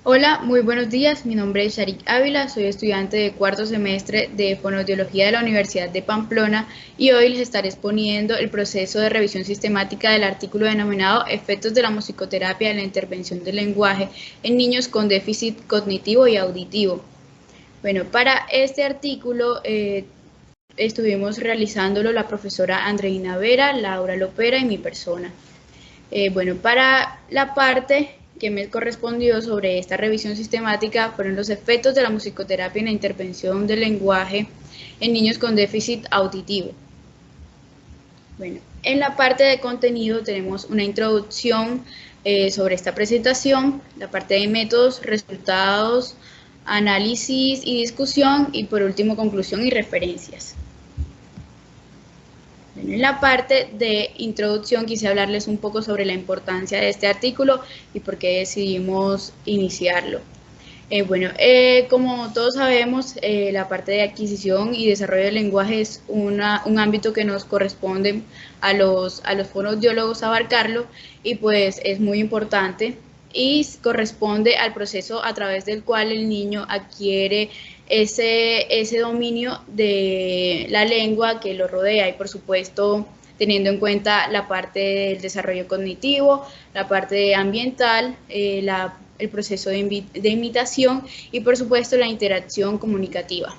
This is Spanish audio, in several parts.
Hola, muy buenos días. Mi nombre es Sharik Ávila, soy estudiante de cuarto semestre de Fonoaudiología de la Universidad de Pamplona y hoy les estaré exponiendo el proceso de revisión sistemática del artículo denominado Efectos de la musicoterapia en la intervención del lenguaje en niños con déficit cognitivo y auditivo. Bueno, para este artículo estuvimos realizándolo la profesora Andreina Vera, Laura Lopera y mi persona. Bueno, para la parte que me correspondió sobre esta revisión sistemática fueron los efectos de la musicoterapia en la intervención del lenguaje en niños con déficit auditivo. Bueno, en la parte de contenido tenemos una introducción sobre esta presentación, la parte de métodos, resultados, análisis y discusión y por último conclusión y referencias. Bueno, en la parte de introducción quise hablarles un poco sobre la importancia de este artículo y por qué decidimos iniciarlo. Como todos sabemos, la parte de adquisición y desarrollo del lenguaje es un ámbito que nos corresponde a los fonoaudiólogos abarcarlo y pues es muy importante y corresponde al proceso a través del cual el niño adquiere ese dominio de la lengua que lo rodea y por supuesto teniendo en cuenta la parte del desarrollo cognitivo, la parte ambiental, el proceso de imitación y por supuesto la interacción comunicativa.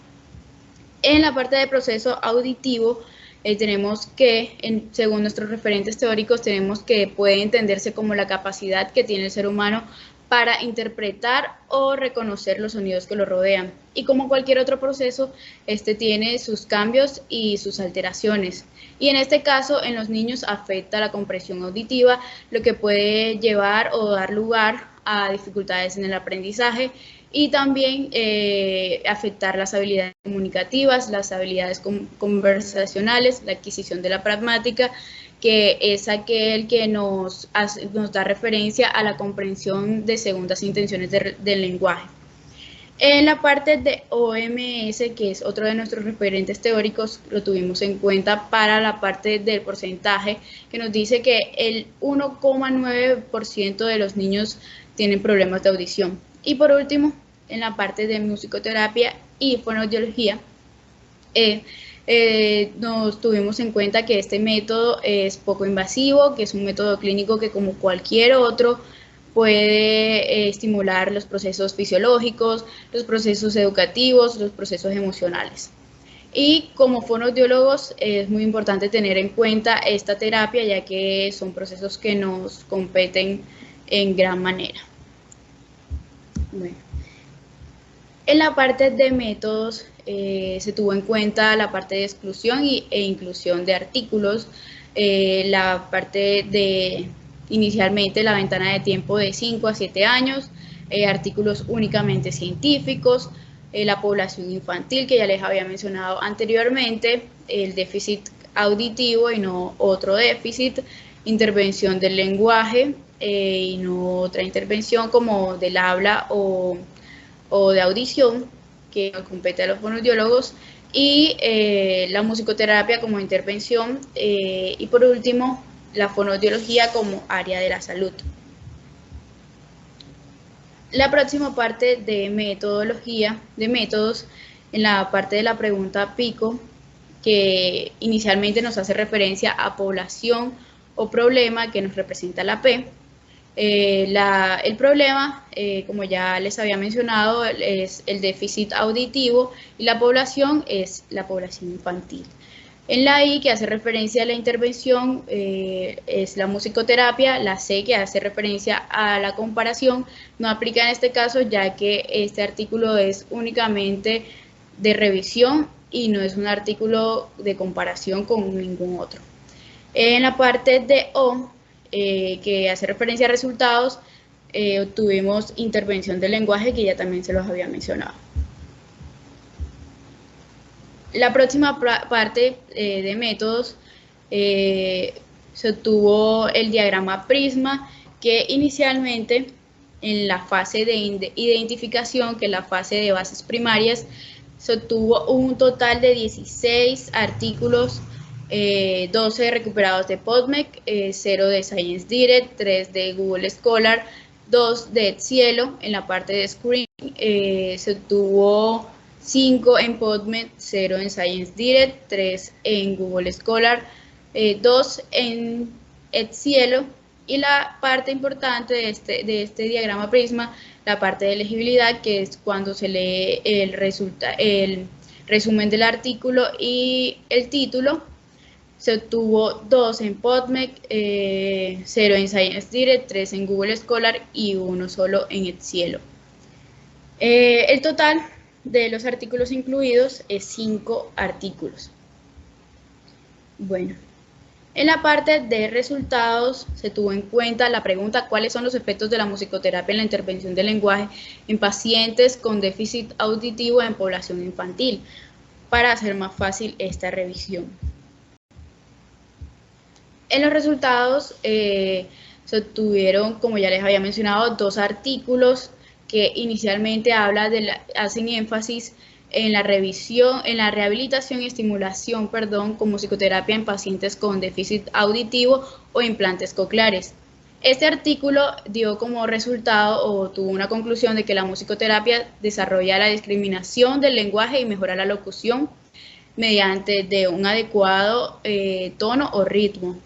En la parte de proceso auditivo tenemos que, según nuestros referentes teóricos, tenemos que puede entenderse como la capacidad que tiene el ser humano para interpretar o reconocer los sonidos que lo rodean. Y como cualquier otro proceso, este tiene sus cambios y sus alteraciones. Y en este caso, en los niños afecta la comprensión auditiva, lo que puede llevar o dar lugar a dificultades en el aprendizaje y también afectar las habilidades comunicativas, las habilidades conversacionales, la adquisición de la pragmática, que es aquel que nos da referencia a la comprensión de segundas intenciones del lenguaje. En la parte de OMS, que es otro de nuestros referentes teóricos, lo tuvimos en cuenta para la parte del porcentaje, que nos dice que el 1,9% de los niños tienen problemas de audición. Y por último, en la parte de musicoterapia y fonoaudiología, nos tuvimos en cuenta que este método es poco invasivo, que es un método clínico que como cualquier otro puede estimular los procesos fisiológicos, los procesos educativos, los procesos emocionales. Y como fonoaudiólogos es muy importante tener en cuenta esta terapia ya que son procesos que nos competen en gran manera. Bueno. En la parte de métodos se tuvo en cuenta la parte de exclusión e inclusión de artículos, la parte de inicialmente la ventana de tiempo de 5 a 7 años, artículos únicamente científicos, la población infantil que ya les había mencionado anteriormente, el déficit auditivo y no otro déficit, intervención del lenguaje y no otra intervención como del habla o de audición que nos compete a los fonoaudiólogos y la musicoterapia como intervención y por último la fonoaudiología como área de la salud. La próxima parte de metodología, de métodos, en la parte de la pregunta pico, que inicialmente nos hace referencia a población o problema que nos representa la P. El problema, como ya les había mencionado, es el déficit auditivo y la población es la población infantil. En la I, que hace referencia a la intervención, es la musicoterapia. La C, que hace referencia a la comparación, no aplica en este caso ya que este artículo es únicamente de revisión y no es un artículo de comparación con ningún otro. En la parte de O, que hace referencia a resultados, obtuvimos intervención del lenguaje, que ya también se los había mencionado. La próxima parte de métodos se obtuvo el diagrama Prisma, que inicialmente en la fase de identificación, que es la fase de bases primarias, se obtuvo un total de 16 artículos, 12 recuperados de PubMed, 0 de Science Direct, 3 de Google Scholar, 2 de Cielo en la parte de Screen, se obtuvo 5 en PubMed, 0 en Science Direct, 3 en Google Scholar, 2 en Cielo, y la parte importante de este diagrama Prisma, la parte de elegibilidad, que es cuando se lee el resumen del artículo y el título. Se obtuvo 2 en PubMed, 0 en Science Direct, 3 en Google Scholar y 1 solo en Edcielo. El total de los artículos incluidos es 5 artículos. Bueno, en la parte de resultados se tuvo en cuenta la pregunta: ¿cuáles son los efectos de la musicoterapia en la intervención del lenguaje en pacientes con déficit auditivo en población infantil? Para hacer más fácil esta revisión. En los resultados se obtuvieron, como ya les había mencionado, 2 artículos que inicialmente hacen énfasis en la rehabilitación y estimulación, con musicoterapia en pacientes con déficit auditivo o implantes cocleares. Este artículo dio como resultado, o tuvo una conclusión, de que la musicoterapia desarrolla la discriminación del lenguaje y mejora la locución mediante de un adecuado tono o ritmo.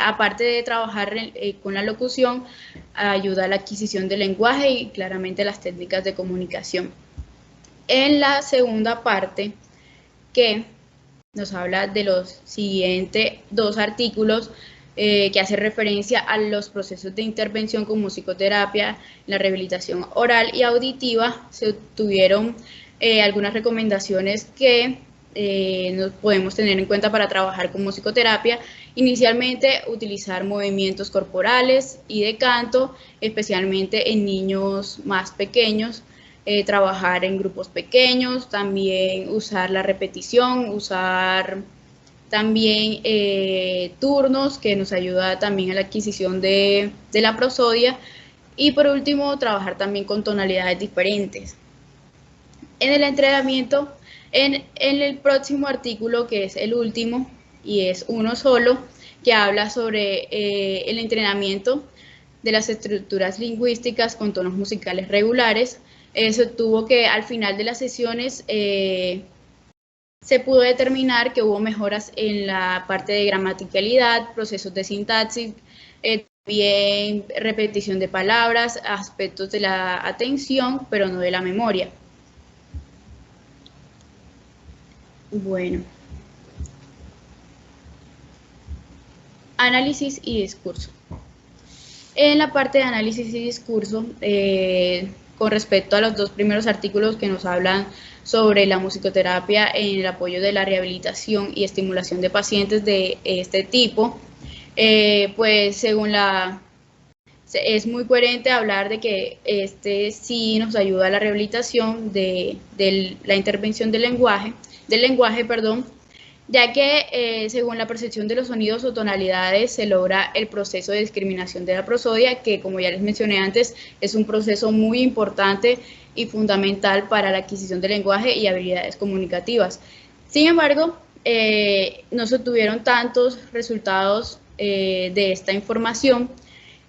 Aparte de trabajar con la locución, ayuda a la adquisición del lenguaje y claramente las técnicas de comunicación. En la segunda parte, que nos habla de los siguientes 2 artículos que hacen referencia a los procesos de intervención con musicoterapia, la rehabilitación oral y auditiva, se obtuvieron algunas recomendaciones que nos podemos tener en cuenta para trabajar con musicoterapia. Inicialmente, utilizar movimientos corporales y de canto, especialmente en niños más pequeños, trabajar en grupos pequeños, también usar la repetición, usar también turnos, que nos ayuda también a la adquisición de la prosodia, y por último, trabajar también con tonalidades diferentes. En el entrenamiento, en el próximo artículo, que es el último, y es uno solo, que habla sobre el entrenamiento de las estructuras lingüísticas con tonos musicales regulares. Se tuvo que al final de las sesiones se pudo determinar que hubo mejoras en la parte de gramaticalidad, procesos de sintaxis, también repetición de palabras, aspectos de la atención, pero no de la memoria. Bueno. Análisis y discurso. En la parte de análisis y discurso, con respecto a los 2 primeros artículos que nos hablan sobre la musicoterapia en el apoyo de la rehabilitación y estimulación de pacientes de este tipo, pues es muy coherente hablar de que sí nos ayuda a la rehabilitación de la intervención del lenguaje, ya que según la percepción de los sonidos o tonalidades se logra el proceso de discriminación de la prosodia, que, como ya les mencioné antes, es un proceso muy importante y fundamental para la adquisición del lenguaje y habilidades comunicativas. Sin embargo, no se obtuvieron tantos resultados de esta información,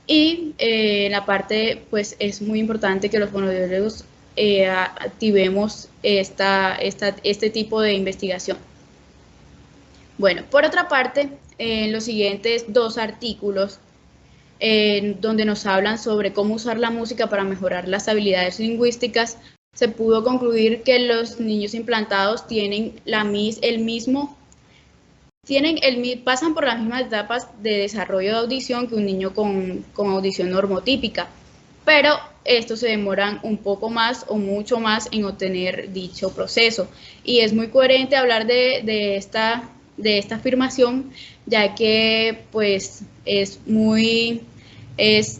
y en la parte, pues es muy importante que los fonoaudiólogos activemos este tipo de investigación. Bueno, por otra parte, en los siguientes 2 artículos, donde nos hablan sobre cómo usar la música para mejorar las habilidades lingüísticas, se pudo concluir que los niños implantados pasan por las mismas etapas de desarrollo de audición que un niño con audición normotípica, pero estos se demoran un poco más o mucho más en obtener dicho proceso. Y es muy coherente hablar de esta afirmación, ya que pues es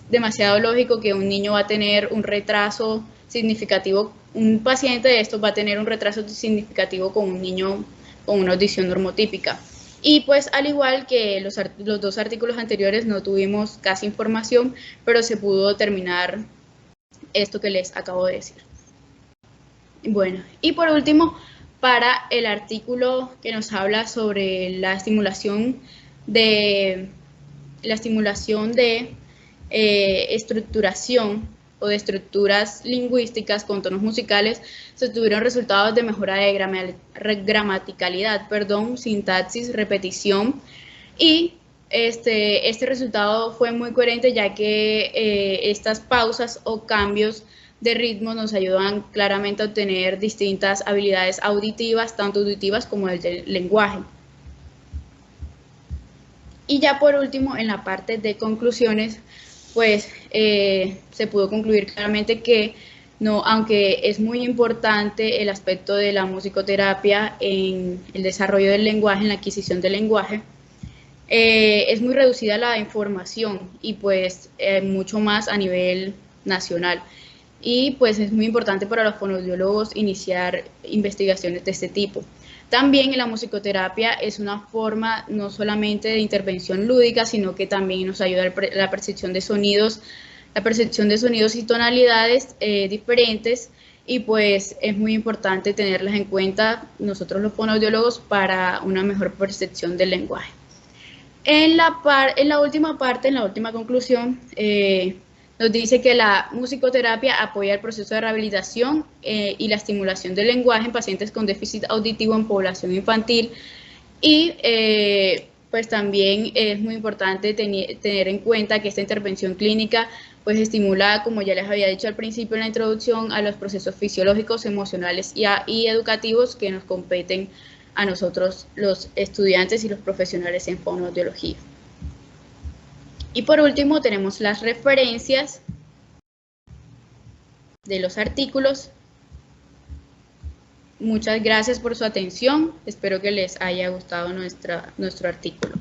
demasiado lógico que un niño va a tener un retraso significativo, un paciente de estos va a tener un retraso significativo con un niño con una audición normotípica. Y pues al igual que los 2 artículos anteriores, no tuvimos casi información, pero se pudo determinar esto que les acabo de decir. Bueno, y por último, para el artículo que nos habla sobre la estimulación de estructuración o de estructuras lingüísticas con tonos musicales, se tuvieron resultados de mejora de gramaticalidad, sintaxis, repetición, y este resultado fue muy coherente, ya que estas pausas o cambios de ritmo nos ayudan claramente a obtener distintas habilidades auditivas, tanto auditivas como del lenguaje. Y ya por último, en la parte de conclusiones, pues se pudo concluir claramente que aunque es muy importante el aspecto de la musicoterapia en el desarrollo del lenguaje, en la adquisición del lenguaje, es muy reducida la información y pues mucho más a nivel nacional. Y pues es muy importante para los fonoaudiólogos iniciar investigaciones de este tipo. También en la musicoterapia es una forma no solamente de intervención lúdica, sino que también nos ayuda a la percepción de sonidos y tonalidades diferentes, y pues es muy importante tenerlas en cuenta nosotros los fonoaudiólogos para una mejor percepción del lenguaje. En la última conclusión, nos dice que la musicoterapia apoya el proceso de rehabilitación y la estimulación del lenguaje en pacientes con déficit auditivo en población infantil, y pues también es muy importante tener en cuenta que esta intervención clínica pues estimula, como ya les había dicho al principio en la introducción, a los procesos fisiológicos, emocionales y educativos que nos competen a nosotros los estudiantes y los profesionales en fonoaudiología. Y por último tenemos las referencias de los artículos. Muchas gracias por su atención, espero que les haya gustado nuestro artículo.